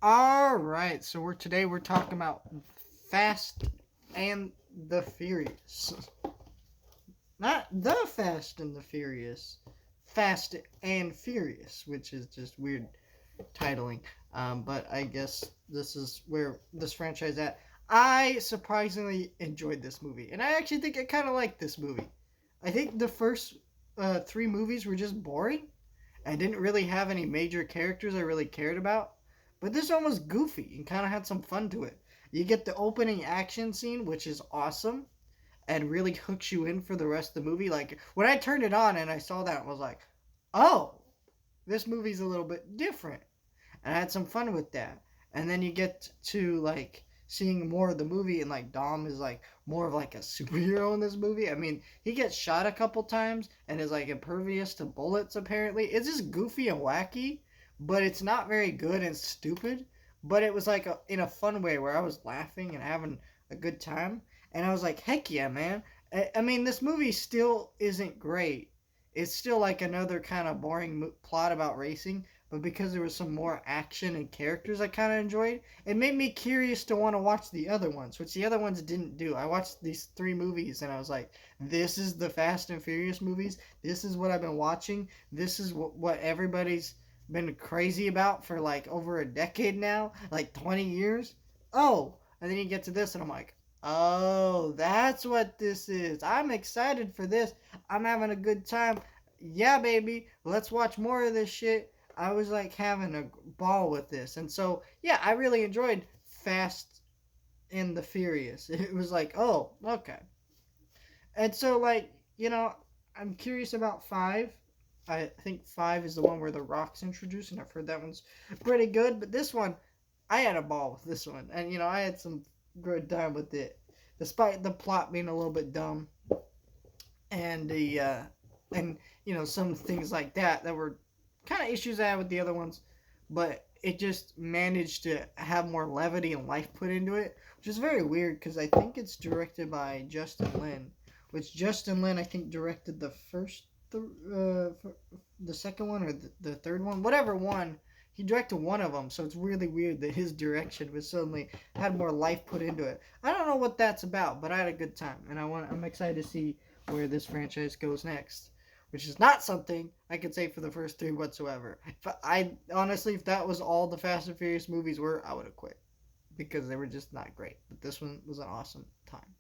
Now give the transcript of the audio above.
All right, so we're talking about Fast and the Furious, not the Fast and the Furious, Fast and Furious, which is just weird titling. But I guess this is where this franchise at. I surprisingly enjoyed this movie, and I actually think I kind of like this movie. I think the first three movies were just boring and didn't really have any major characters I really cared about. But this one was goofy and kind of had some fun to it. You get the opening action scene, which is awesome and really hooks you in for the rest of the movie. Like when I turned it on and I saw that, I was like, "Oh, this movie's a little bit different," and I had some fun with that. And then you get to like seeing more of the movie, and like Dom is like more of like a superhero in this movie. I mean, he gets shot a couple times and is like impervious to bullets. Apparently, it's just goofy and wacky, but it's not very good and stupid. But it was like in a fun way where I was laughing and having a good time, and I was like, heck yeah, man. I mean, this movie still isn't great. It's still like another kind of boring plot about racing, but because there was some more action and characters I kind of enjoyed, it made me curious to want to watch the other ones, which the other ones didn't do. I watched these three movies and I was like, this is the Fast and Furious movies. This is what I've been watching. This is what everybody's been crazy about for like over a decade now, like 20 years. Oh, and then you get to this and I'm like, oh, that's what this is. I'm excited for this. I'm having a good time. Yeah, baby, let's watch more of this shit. I was like having a ball with this. And so, yeah, I really enjoyed Fast and the Furious. It was like, oh, okay. And so, like, I'm curious about five. I think five is the one where the Rock's introduced, and I've heard that one's pretty good. But this one, I had a ball with this one. And, I had some good time with it. Despite the plot being a little bit dumb and some things like that were kind of issues I had with the other ones, but it just managed to have more levity and life put into it, which is very weird because I think it's directed by Justin Lin, which Justin Lin I think directed the the second one or the third one, whatever one. He directed one of them, so it's really weird that his direction was suddenly had more life put into it. I don't know what that's about, but I had a good time, and I'm excited to see where this franchise goes next, which is not something I could say for the first three whatsoever. If that was all the Fast and Furious movies were, I would have quit because they were just not great. But this one was an awesome time.